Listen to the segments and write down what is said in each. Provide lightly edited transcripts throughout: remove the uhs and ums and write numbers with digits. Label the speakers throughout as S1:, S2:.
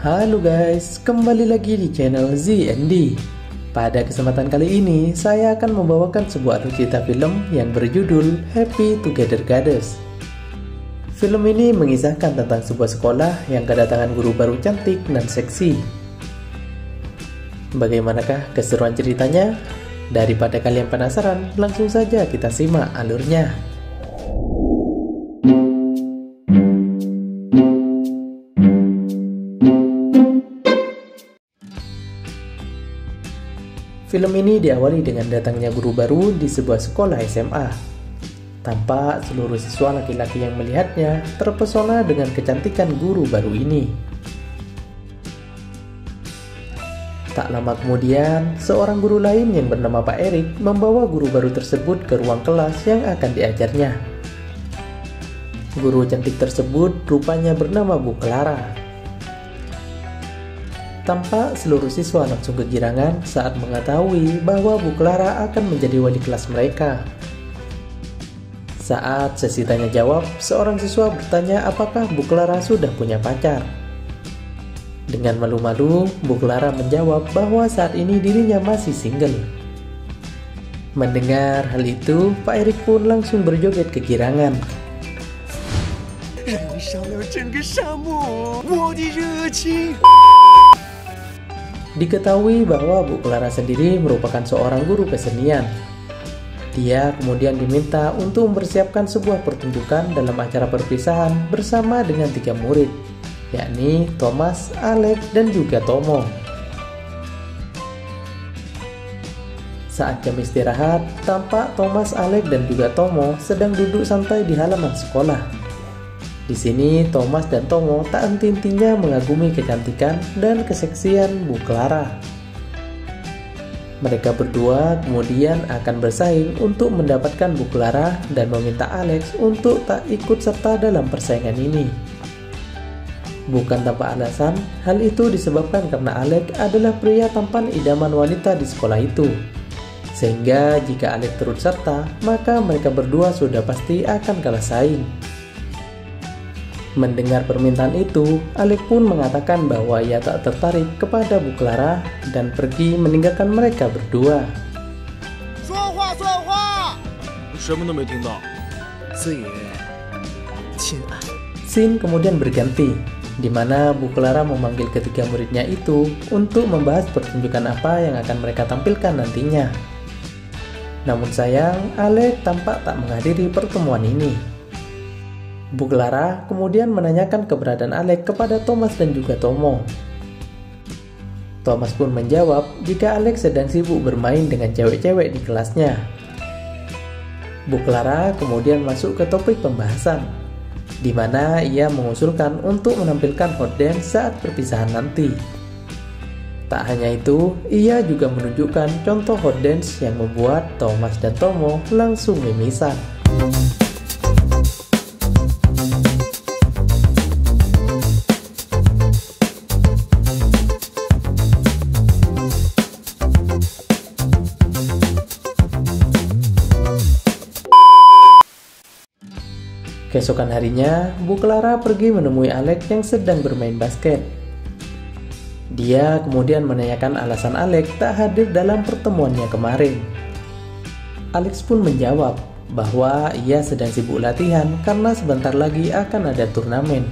S1: Halo guys, kembali lagi di channel ZND. Pada kesempatan kali ini, saya akan membawakan sebuah alucita film yang berjudul Happy Together Goddess. Film ini mengisahkan tentang sebuah sekolah yang kedatangan guru baru cantik dan seksi. Bagaimanakah keseruan ceritanya? Daripada kalian penasaran, langsung saja kita simak alurnya. Film ini diawali dengan datangnya guru baru di sebuah sekolah SMA. Tampak seluruh siswa laki-laki yang melihatnya terpesona dengan kecantikan guru baru ini. Tak lama kemudian, seorang guru lain yang bernama Pak Erik membawa guru baru tersebut ke ruang kelas yang akan diajarnya. Guru cantik tersebut rupanya bernama Bu Clara. Tampak seluruh siswa langsung kegirangan saat mengetahui bahwa Bu Clara akan menjadi wali kelas mereka. Saat sesi tanya jawab, seorang siswa bertanya apakah Bu Clara sudah punya pacar. Dengan malu-malu, Bu Clara menjawab bahwa saat ini dirinya masih single. Mendengar hal itu, Pak Erik pun langsung berjoget kegirangan. Diketahui bahwa Bu Clara sendiri merupakan seorang guru kesenian. Dia kemudian diminta untuk mempersiapkan sebuah pertunjukan dalam acara perpisahan bersama dengan 3 murid, yakni Thomas, Alex, dan juga Tomo. Saat jam istirahat, tampak Thomas, Alex, dan juga Tomo sedang duduk santai di halaman sekolah. Di sini, Thomas dan Tomo tak henti-hentinya mengagumi kecantikan dan keseksian Bu Clara. Mereka berdua kemudian akan bersaing untuk mendapatkan Bu Clara dan meminta Alex untuk tak ikut serta dalam persaingan ini. Bukan tanpa alasan, hal itu disebabkan karena Alex adalah pria tampan idaman wanita di sekolah itu. Sehingga jika Alex turut serta, maka mereka berdua sudah pasti akan kalah saing. Mendengar permintaan itu, Alex pun mengatakan bahwa ia tak tertarik kepada Bu Clara dan pergi meninggalkan mereka berdua. Scene kemudian berganti, di mana Bu Clara memanggil ketiga muridnya itu untuk membahas pertunjukan apa yang akan mereka tampilkan nantinya. Namun sayang, Alex tampak tak menghadiri pertemuan ini. Bu Clara kemudian menanyakan keberadaan Alex kepada Thomas dan juga Tomo. Thomas pun menjawab jika Alex sedang sibuk bermain dengan cewek-cewek di kelasnya. Bu Clara kemudian masuk ke topik pembahasan, di mana ia mengusulkan untuk menampilkan hot dance saat perpisahan nanti. Tak hanya itu, ia juga menunjukkan contoh hot dance yang membuat Thomas dan Tomo langsung mimisan. Keesokan harinya, Bu Clara pergi menemui Alex yang sedang bermain basket. Dia kemudian menanyakan alasan Alex tak hadir dalam pertemuannya kemarin. Alex pun menjawab bahwa ia sedang sibuk latihan karena sebentar lagi akan ada turnamen.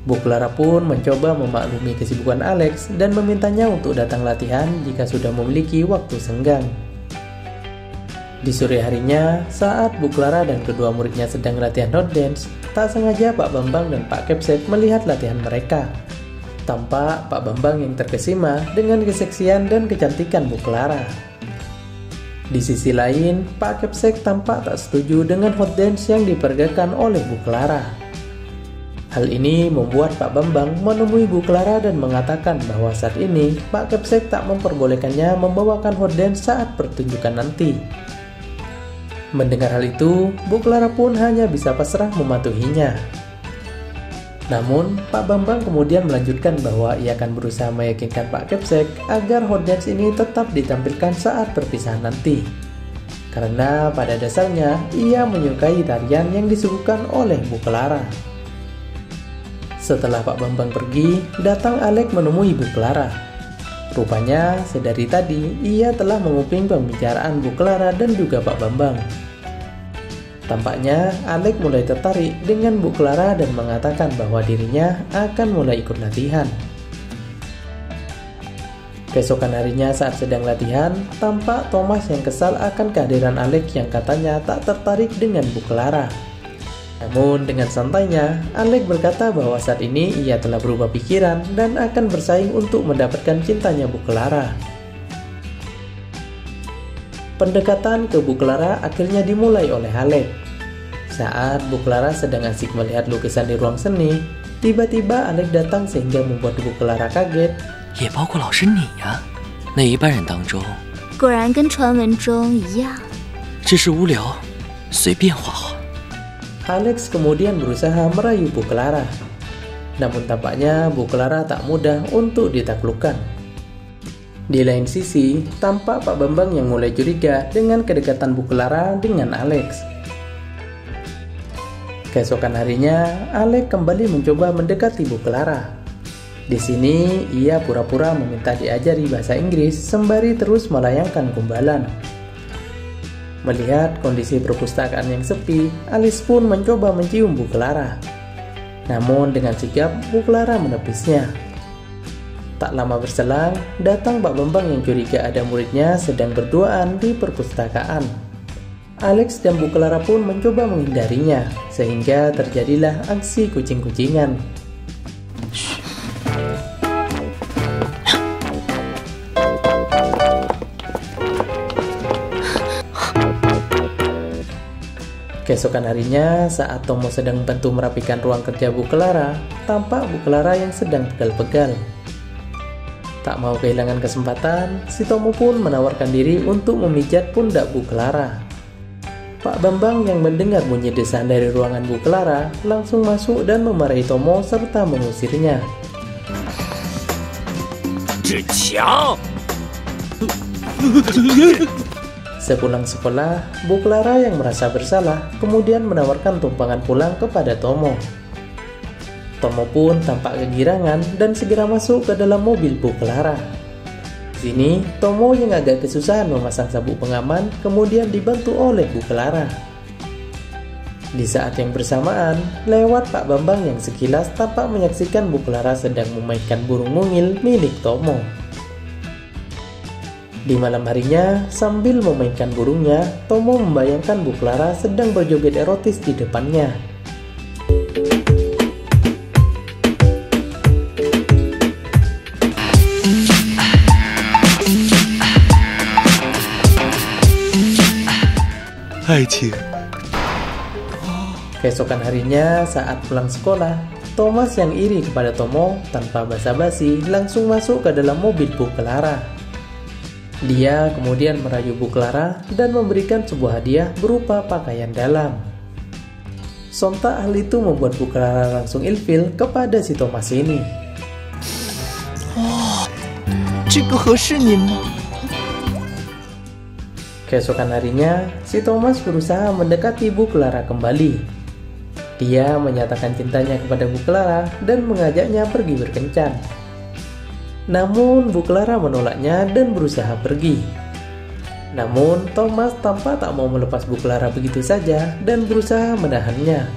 S1: Bu Clara pun mencoba memaklumi kesibukan Alex dan memintanya untuk datang latihan jika sudah memiliki waktu senggang. Di sore harinya, saat Bu Clara dan kedua muridnya sedang latihan hot dance, tak sengaja Pak Bambang dan Pak Kepsek melihat latihan mereka. Tampak Pak Bambang yang terkesima dengan keseksian dan kecantikan Bu Clara. Di sisi lain, Pak Kepsek tampak tak setuju dengan hot dance yang diperagakan oleh Bu Clara. Hal ini membuat Pak Bambang menemui Bu Clara dan mengatakan bahwa saat ini Pak Kepsek tak memperbolehkannya membawakan hot dance saat pertunjukan nanti. Mendengar hal itu, Bu Clara pun hanya bisa pasrah mematuhinya. Namun, Pak Bambang kemudian melanjutkan bahwa ia akan berusaha meyakinkan Pak Kepsek agar hot dance ini tetap ditampilkan saat perpisahan nanti. Karena pada dasarnya, ia menyukai tarian yang disuguhkan oleh Bu Clara. Setelah Pak Bambang pergi, datang Alex menemui Bu Clara. Rupanya, sedari tadi, ia telah menguping pembicaraan Bu Clara dan juga Pak Bambang. Tampaknya, Alex mulai tertarik dengan Bu Clara dan mengatakan bahwa dirinya akan mulai ikut latihan. Keesokan harinya saat sedang latihan, tampak Thomas yang kesal akan kehadiran Alex yang katanya tak tertarik dengan Bu Clara. Namun dengan santainya, Alex berkata bahwa saat ini ia telah berubah pikiran dan akan bersaing untuk mendapatkan cintanya Bu Clara. Pendekatan ke Bu Clara akhirnya dimulai oleh Alex. Saat Bu Clara sedang asik melihat lukisan di ruang seni, tiba-tiba Alex datang sehingga membuat Bu Clara kaget.
S2: 也包括老师你呀，那一般人当中，
S3: 果然跟传闻中一样。
S2: 只是无聊，随便画画。
S1: Alex kemudian berusaha merayu Bu Clara. Namun tampaknya Bu Clara tak mudah untuk ditaklukkan. Di lain sisi, tampak Pak Bambang yang mulai curiga dengan kedekatan Bu Clara dengan Alex. Keesokan harinya, Alex kembali mencoba mendekati Bu Clara. Di sini, ia pura-pura meminta diajari bahasa Inggris sembari terus melayangkan gombalan. Melihat kondisi perpustakaan yang sepi, Alice pun mencoba mencium Bu Clara. Namun dengan sigap, Bu Clara menepisnya. Tak lama berselang, datang Pak Bambang yang curiga ada muridnya sedang berduaan di perpustakaan. Alex dan Bu Clara pun mencoba menghindarinya, sehingga terjadilah aksi kucing-kucingan. Keesokan harinya, saat Tomo sedang membantu merapikan ruang kerja Bu Clara, tampak Bu Clara yang sedang pegal-pegal. Tak mau kehilangan kesempatan, si Tomo pun menawarkan diri untuk memijat pundak Bu Clara. Pak Bambang yang mendengar bunyi desahan dari ruangan Bu Clara langsung masuk dan memarahi Tomo serta mengusirnya. Sepulang sekolah, Bu Clara yang merasa bersalah kemudian menawarkan tumpangan pulang kepada Tomo. Tomo pun tampak kegirangan dan segera masuk ke dalam mobil Bu Clara. Di sini, Tomo yang agak kesusahan memasang sabuk pengaman kemudian dibantu oleh Bu Clara. Di saat yang bersamaan, lewat Pak Bambang yang sekilas tampak menyaksikan Bu Clara sedang memainkan burung mungil milik Tomo. Di malam harinya, sambil memainkan burungnya, Tomo membayangkan Bu Clara sedang berjoget erotis di depannya. Keesokan harinya, saat pulang sekolah, Thomas yang iri kepada Tomo tanpa basa-basi langsung masuk ke dalam mobil Bu Clara. Dia kemudian merayu Bu Clara dan memberikan sebuah hadiah berupa pakaian dalam. Sontak hal itu membuat Bu Clara langsung ilfil kepada si Thomas ini. Keesokan harinya, si Thomas berusaha mendekati Bu Clara kembali. Dia menyatakan cintanya kepada Bu Clara dan mengajaknya pergi berkencan. Namun Bu Clara menolaknya dan berusaha pergi. Namun Thomas tampak tak mau melepas Bu Clara begitu saja dan berusaha menahannya.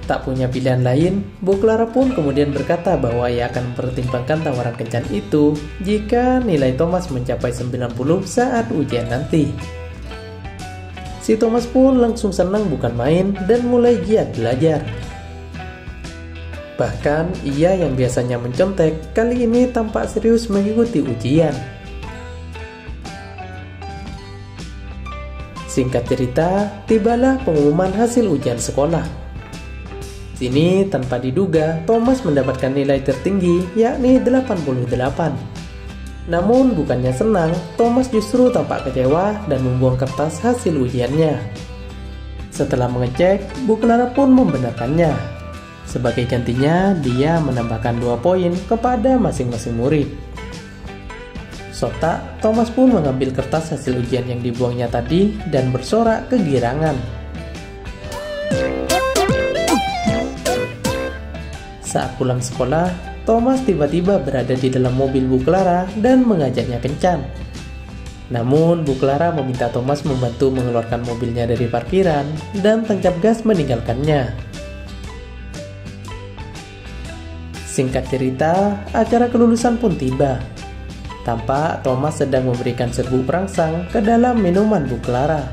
S1: Tak punya pilihan lain, Bu Clara pun kemudian berkata bahwa ia akan mempertimbangkan tawaran kencan itu jika nilai Thomas mencapai 90 saat ujian nanti. Si Thomas pun langsung senang bukan main dan mulai giat belajar. Bahkan ia yang biasanya mencontek kali ini tampak serius mengikuti ujian. Singkat cerita, tibalah pengumuman hasil ujian sekolah. Sini tanpa diduga Thomas mendapatkan nilai tertinggi yakni 88. Namun bukannya senang, Thomas justru tampak kecewa dan membuang kertas hasil ujiannya. Setelah mengecek, Bu Clara pun membenarkannya. Sebagai gantinya, dia menambahkan 2 poin kepada masing-masing murid. Sontak, Thomas pun mengambil kertas hasil ujian yang dibuangnya tadi dan bersorak kegirangan. Saat pulang sekolah, Thomas tiba-tiba berada di dalam mobil Bu Clara dan mengajaknya kencan. Namun, Bu Clara meminta Thomas membantu mengeluarkan mobilnya dari parkiran dan tancap gas meninggalkannya. Singkat cerita, acara kelulusan pun tiba. Tampak Thomas sedang memberikan serbuk perangsang ke dalam minuman Bu Clara.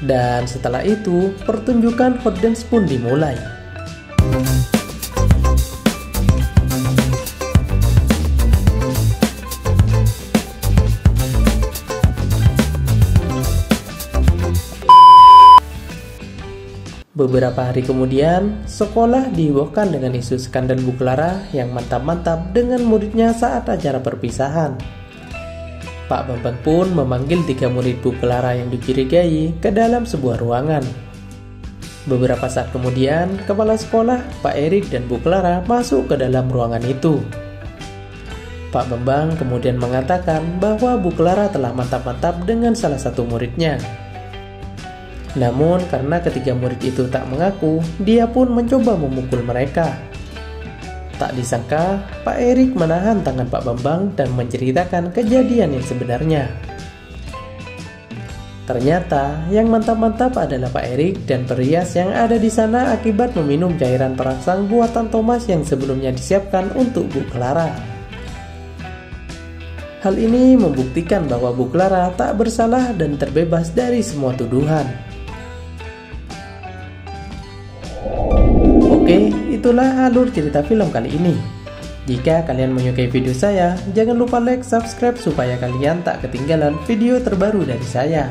S1: Dan setelah itu, pertunjukan hot dance pun dimulai. Beberapa hari kemudian, sekolah dihebohkan dengan isu skandal Bu Clara yang mantap-mantap dengan muridnya saat acara perpisahan. Pak Bambang pun memanggil 3 murid Bu Clara yang dicurigai ke dalam sebuah ruangan. Beberapa saat kemudian, kepala sekolah, Pak Erik dan Bu Clara masuk ke dalam ruangan itu. Pak Bambang kemudian mengatakan bahwa Bu Clara telah mantap-mantap dengan salah satu muridnya. Namun karena ketiga murid itu tak mengaku, dia pun mencoba memukul mereka. Tak disangka, Pak Erik menahan tangan Pak Bambang dan menceritakan kejadian yang sebenarnya. Ternyata yang mantap-mantap adalah Pak Erik dan perias yang ada di sana akibat meminum cairan perangsang buatan Thomas yang sebelumnya disiapkan untuk Bu Clara. Hal ini membuktikan bahwa Bu Clara tak bersalah dan terbebas dari semua tuduhan. Oke, itulah alur cerita film kali ini. Jika kalian menyukai video saya, jangan lupa like, subscribe supaya kalian tak ketinggalan video terbaru dari saya.